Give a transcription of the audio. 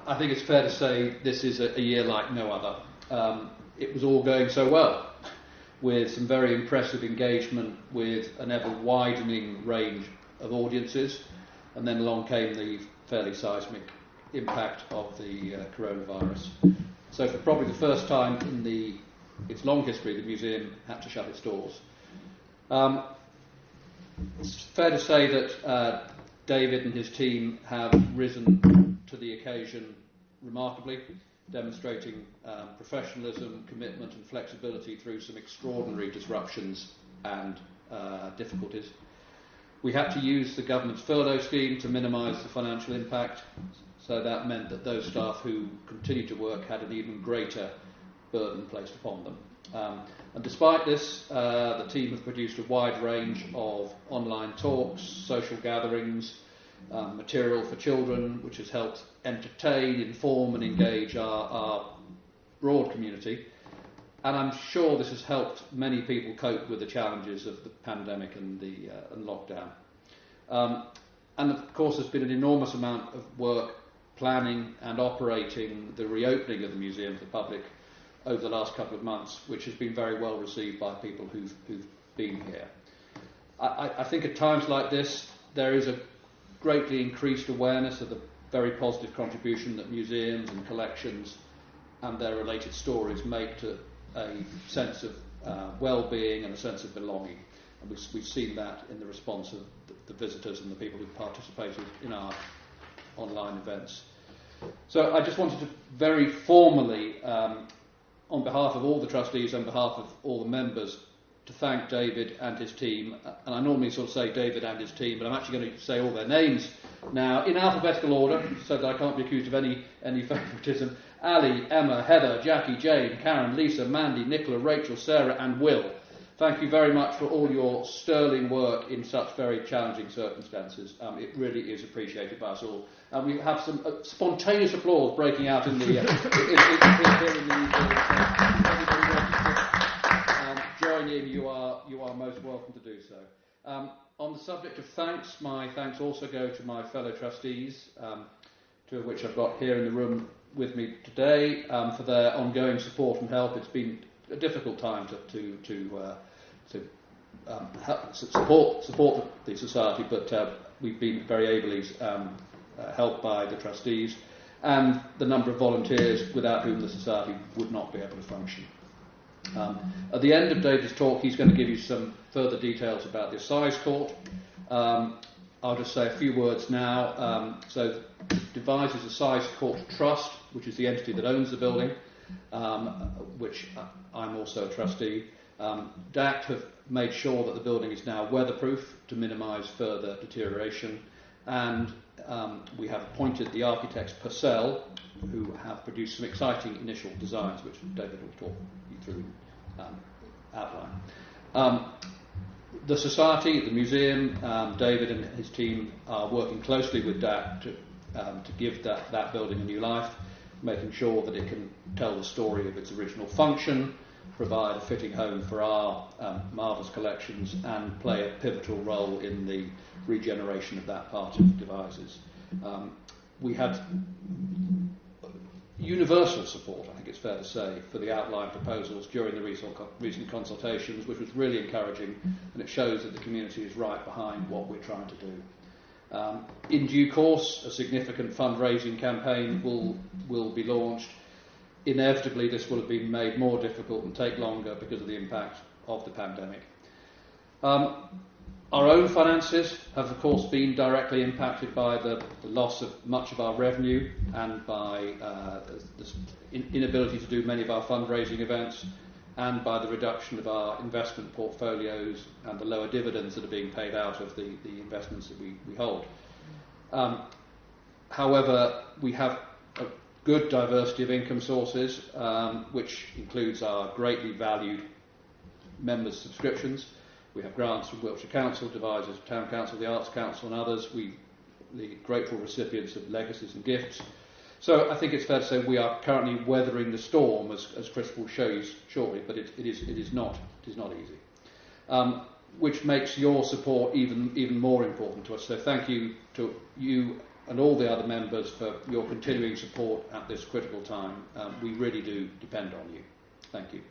I think it's fair to say this is a year like no other. It was all going so well, with some very impressive engagement with an ever-widening range of audiences, and then along came the fairly seismic impact of the coronavirus. So for probably the first time in its long history, the museum had to shut its doors. It's fair to say that David and his team have risen to the occasion remarkably, demonstrating professionalism, commitment and flexibility through some extraordinary disruptions and difficulties. We had to use the government's furlough scheme to minimise the financial impact, so that meant that those staff who continued to work had an even greater burden placed upon them. And despite this, the team have produced a wide range of online talks, social gatherings, material for children, which has helped entertain, inform and engage our broad community. And I'm sure this has helped many people cope with the challenges of the pandemic and lockdown. And of course there's been an enormous amount of work planning and operating the reopening of the museum to the public over the last couple of months, which has been very well received by people who've been here. I think at times like this there is a greatly increased awareness of the very positive contribution that museums and collections and their related stories make to a sense of well-being and a sense of belonging. And we've seen that in the response of the visitors and the people who participated in our online events. So I just wanted to very formally, on behalf of all the trustees, on behalf of all the members, to thank David and his team. And I normally sort of say David and his team, but I'm actually going to say all their names now in alphabetical order, so that I can't be accused of any favouritism. Ali, Emma, Heather, Jackie, Jane, Karen, Lisa, Mandy, Nicola, Rachel, Sarah and Will. Thank you very much for all your sterling work in such very challenging circumstances. It really is appreciated by us all. And we have some spontaneous applause breaking out in the here in the join in. You are most welcome to do so. On the subject of thanks, my thanks also go to my fellow trustees, two of which I've got here in the room with me today, for their ongoing support and help. It's been a difficult time to support the society, but we've been very ably helped by the trustees and the number of volunteers without whom the society would not be able to function. At the end of David's talk, he's going to give you some further details about the Assize Court. I'll just say a few words now. So devises Assize Court Trust, which is the entity that owns the building, which I'm also a trustee. DACT have made sure that the building is now weatherproof to minimise further deterioration, and we have appointed the architects Purcell, who have produced some exciting initial designs, which David will talk you through outline. The Society, the museum, David and his team are working closely with DACT to give that building a new life, making sure that it can tell the story of its original function, provide a fitting home for our marvellous collections, and play a pivotal role in the regeneration of that part of devices. We had universal support, I think it's fair to say, for the outline proposals during the recent consultations, which was really encouraging, and it shows that the community is right behind what we're trying to do. In due course, a significant fundraising campaign will be launched. Inevitably, this will have been made more difficult and take longer because of the impact of the pandemic. Our own finances have, of course, been directly impacted by the loss of much of our revenue and by the inability to do many of our fundraising events, and by the reduction of our investment portfolios and the lower dividends that are being paid out of the investments that we hold. However, we have a good diversity of income sources, which includes our greatly valued members' subscriptions. We have grants from Wiltshire Council, Devizes Town Council, the Arts Council and others. The grateful recipients of legacies and gifts. So I think it's fair to say we are currently weathering the storm, as Chris will show you shortly, but it is not easy. Which makes your support even more important to us. So thank you to you and all the other members for your continuing support at this critical time. We really do depend on you. Thank you.